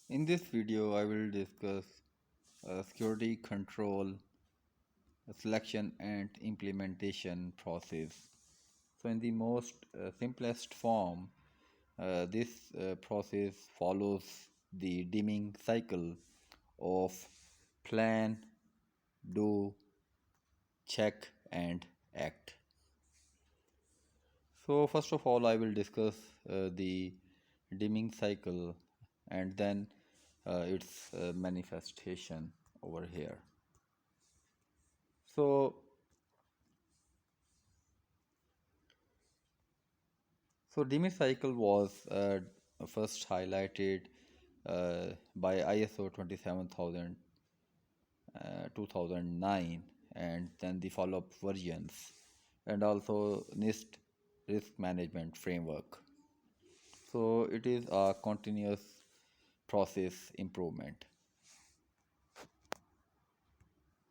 In this video, I will discuss security control, selection and implementation process. So in the most simplest form, this process follows the dimming cycle of plan, do, check and act. So first of all, I will discuss the dimming cycle and then its manifestation over here. So, dimming cycle was first highlighted by ISO 27000 2009, and then the follow-up versions, and also NIST risk management framework. So it is a continuous process improvement.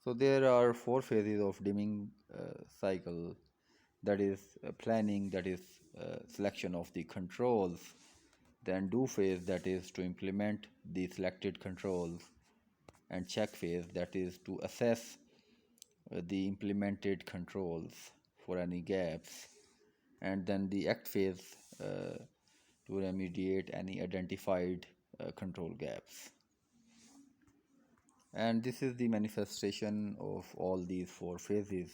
So there are four phases of dimming cycle, that is planning, that is selection of the controls, then do phase, that is to implement the selected controls, and check phase, that is to assess the implemented controls for any gaps, and then the act phase to remediate any identified control gaps. And this is the manifestation of all these four phases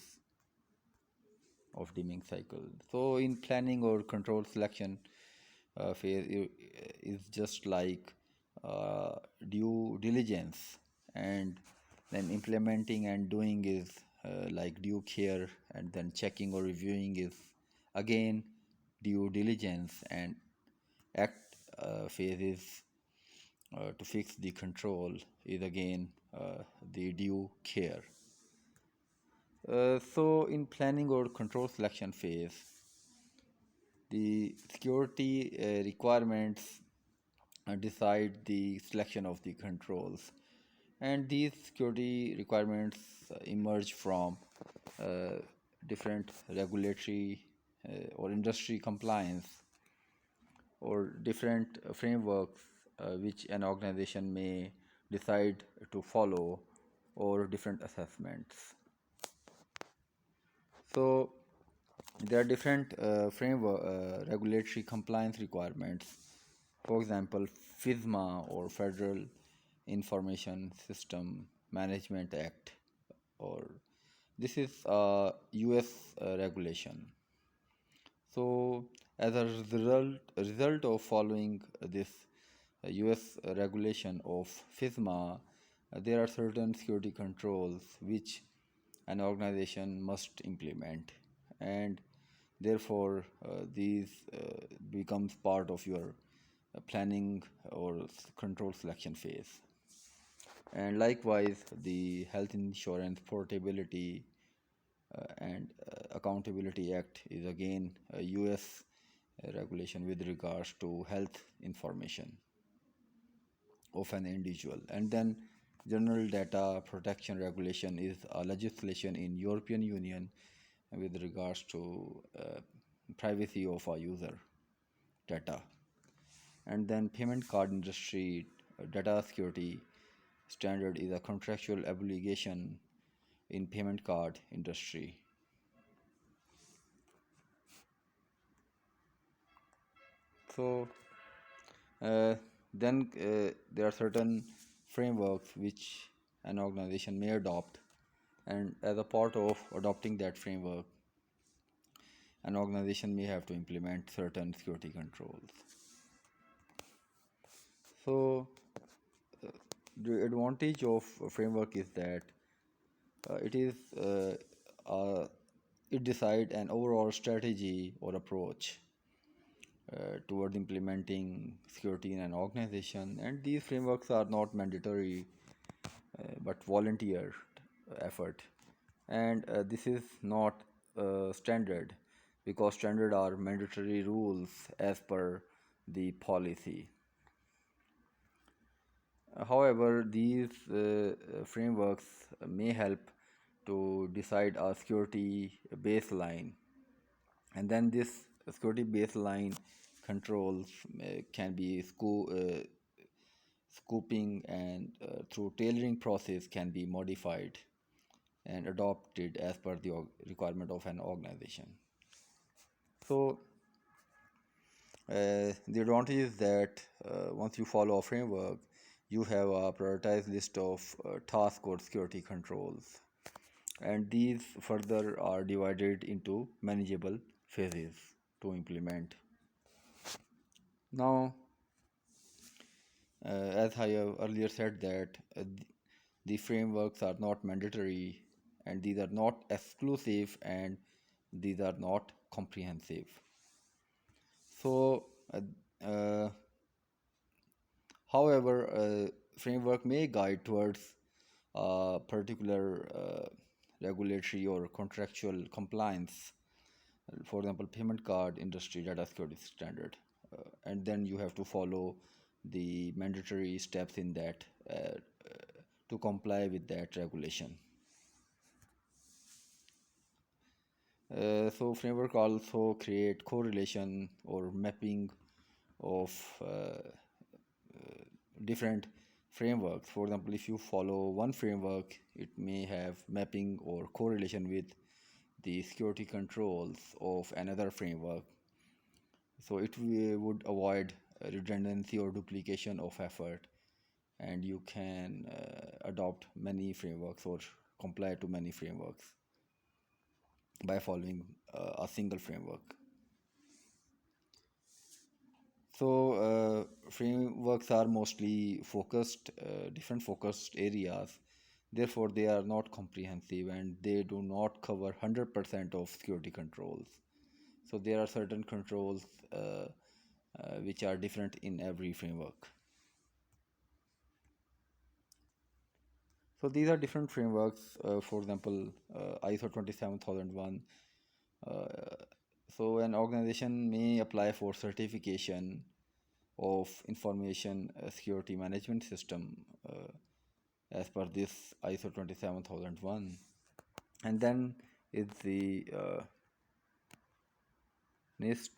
of dimming cycle. So in planning or control selection phase is just like due diligence, and then implementing and doing is like due care, and then checking or reviewing is again due diligence, and act phase is to fix the control is again the due care. So in planning or control selection phase, the security requirements decide the selection of the controls, and these security requirements emerge from uh, different regulatory or industry compliance, or different frameworks which an organization may decide to follow, or different assessments. So there are different framework regulatory compliance requirements. For example, FISMA, or Federal Information System Management Act, or this is a US regulation. So as a result of following this US regulation of FISMA, there are certain security controls which an organization must implement, and therefore these becomes part of your planning or control selection phase. And likewise, the Health Insurance Portability and Accountability Act is again a US regulation with regards to health information of an individual. And then General Data Protection Regulation is a legislation in European Union with regards to privacy of a user data. And then Payment Card Industry Data Security Standard is a contractual obligation in payment card industry. So there are certain frameworks which an organization may adopt, and as a part of adopting that framework, an organization may have to implement certain security controls. So the advantage of a framework is that it is it decide an overall strategy or approach toward implementing security in an organization, and these frameworks are not mandatory but volunteer effort, and this is not standard, because standard are mandatory rules as per the policy. However, these frameworks may help to decide a security baseline, and then this security baseline controls can be scooping, and through tailoring process can be modified and adopted as per the requirement of an organization. So the advantage is that once you follow a framework, you have a prioritized list of tasks or security controls, and these further are divided into manageable phases to implement. Now, as I have earlier said that the frameworks are not mandatory, and these are not exclusive, and these are not comprehensive. So, uh, however, framework may guide towards a particular regulatory or contractual compliance. For example, payment card industry data security standard, and then you have to follow the mandatory steps in that to comply with that regulation. So framework also create correlation or mapping of different frameworks. For example, if you follow one framework, it may have mapping or correlation with the security controls of another framework. So it would avoid redundancy or duplication of effort, and you can adopt many frameworks or comply to many frameworks by following a single framework. So frameworks are mostly focused, different focused areas. Therefore, they are not comprehensive and they do not cover 100% of security controls. So there are certain controls which are different in every framework. So these are different frameworks. For example, ISO 27001. Uh, so an organization may apply for certification of information security management system as per this ISO 27001. And then is the NIST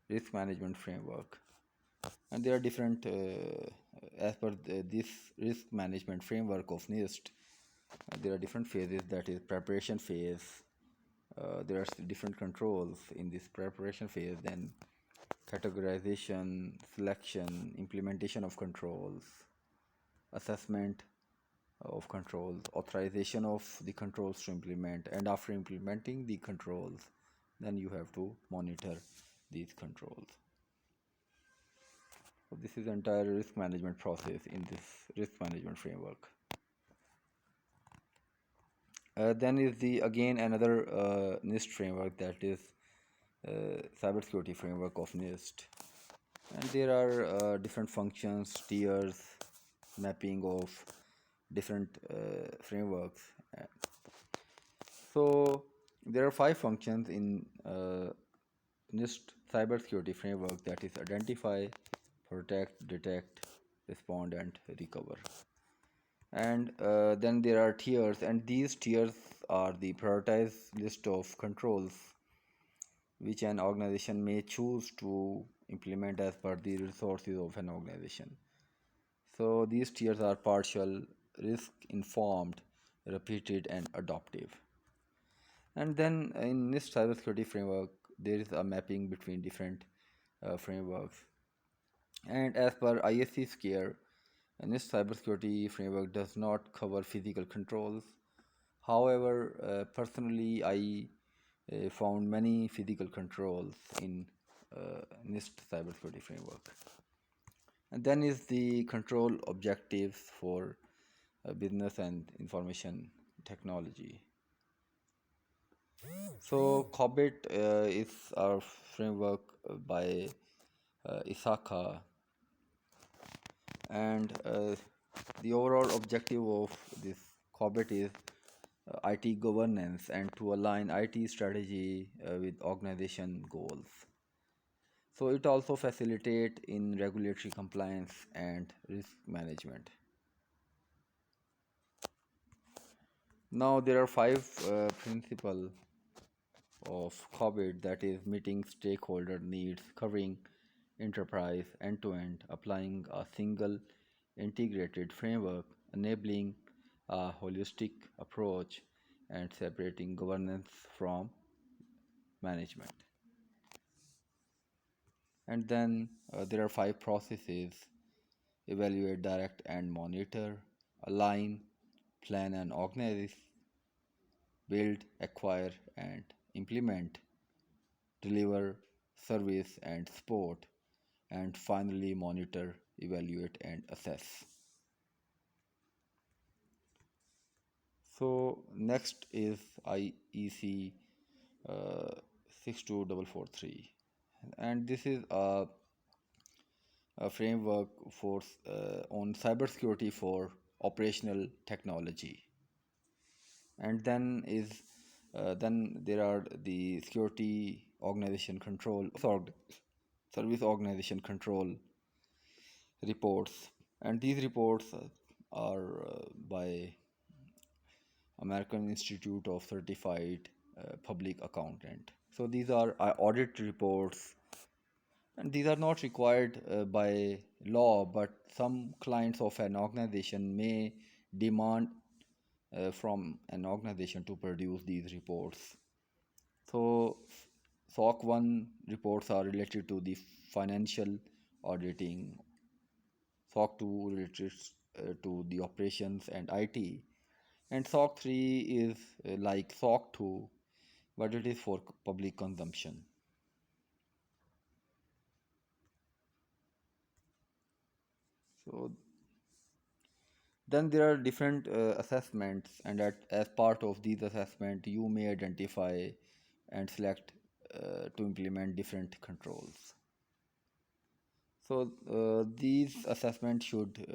risk management framework. And there are different, as per this risk management framework of NIST, there are different phases. That is preparation phase. There are different controls in this preparation phase. Then categorization, selection, implementation of controls, assessment of controls, authorization of the controls to implement, and after implementing the controls, then you have to monitor these controls. So this is the entire risk management process in this risk management framework. Then is the again another NIST framework, that is cybersecurity framework of NIST, and there are different functions, tiers, mapping of different frameworks. So there are 5 functions in NIST cybersecurity framework, that is identify, protect, detect, respond, and recover. And then there are tiers, and these tiers are the prioritized list of controls which an organization may choose to implement as per the resources of an organization. So these tiers are partial, risk informed, repeated, and adaptive. And then in this cybersecurity framework, there is a mapping between different frameworks. And as per ISC SCARE, this cybersecurity framework does not cover physical controls. However, personally, I found many physical controls in NIST cybersecurity framework. And then is the control objectives for business and information technology. So Hobbit is our framework by Isaka, and the overall objective of this Hobbit is IT governance and to align IT strategy with organization goals. So it also facilitate in regulatory compliance and risk management. Now there are 5 principles of Hobbit, that is meeting stakeholder needs, covering enterprise end to end, applying a single integrated framework, enabling a holistic approach and separating governance from management. And then there are five processes: evaluate, direct, and monitor, align, plan, and organize, build, acquire, and implement, deliver, service, and support, and finally monitor, evaluate, and assess. So next is IEC 62443, and this is a framework for on cybersecurity for operational technology. And then there are the security organization control service organization control reports, and these reports are by American Institute of Certified Public Accountant. So these are audit reports, and these are not required by law, but some clients of an organization may demand from an organization to produce these reports. So SOC 1 reports are related to the financial auditing, SOC 2 related to the operations and IT, and SOC 3 is like SOC 2, but it is for public consumption. So then there are different assessments, and as part of these assessment, you may identify and select to implement different controls. So these assessments should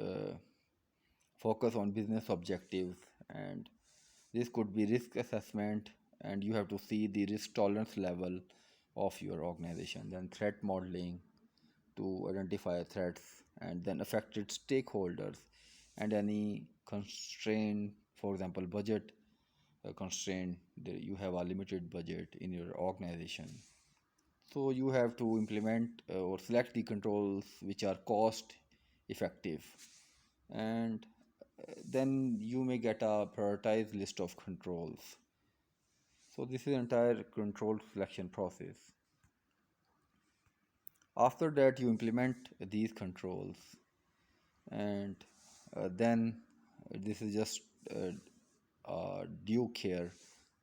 focus on business objectives, and this could be risk assessment, and you have to see the risk tolerance level of your organization. Then threat modeling to identify threats, and then affected stakeholders and any constraint, for example, budget constraint. You have a limited budget in your organization, so you have to implement or select the controls which are cost effective, and then you may get a prioritized list of controls. So this is the entire control selection process. After that, you implement these controls, and then this is just due care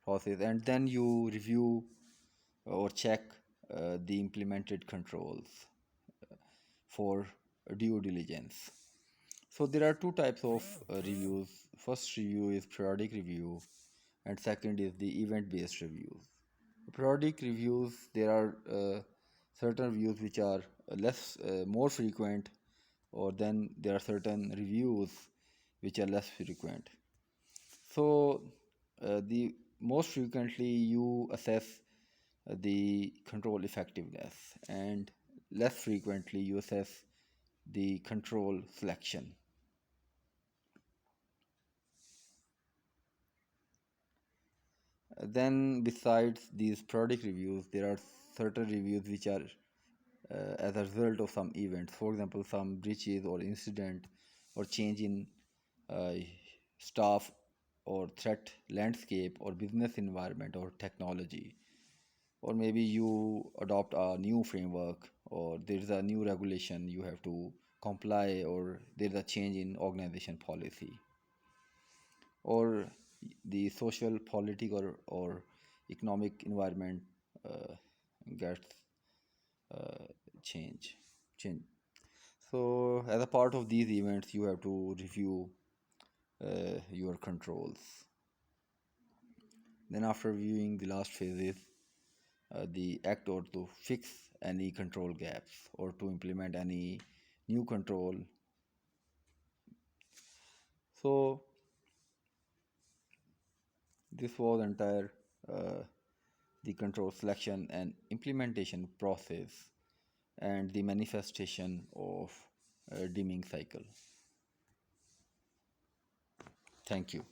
process, and then you review or check the implemented controls for due diligence. So there are two types of reviews. First review is periodic review, and second is the event-based reviews. Periodic reviews, there are certain reviews which are more frequent, or then there are certain reviews which are less frequent. So the most frequently you assess the control effectiveness, and less frequently you assess the control selection. Then besides these periodic reviews, there are certain reviews which are as a result of some events, for example, some breaches or incident or change in uh, staff or threat landscape or business environment or technology, or maybe you adopt a new framework, or there's a new regulation you have to comply, or there's a change in organization policy, or the social, political, or economic environment gets uh, change change. So as a part of these events, you have to review your controls. Then after reviewing the last phases, the act or to fix any control gaps or to implement any new control. So this was entire uh, the control selection and implementation process and the manifestation of dimming cycle. Thank you.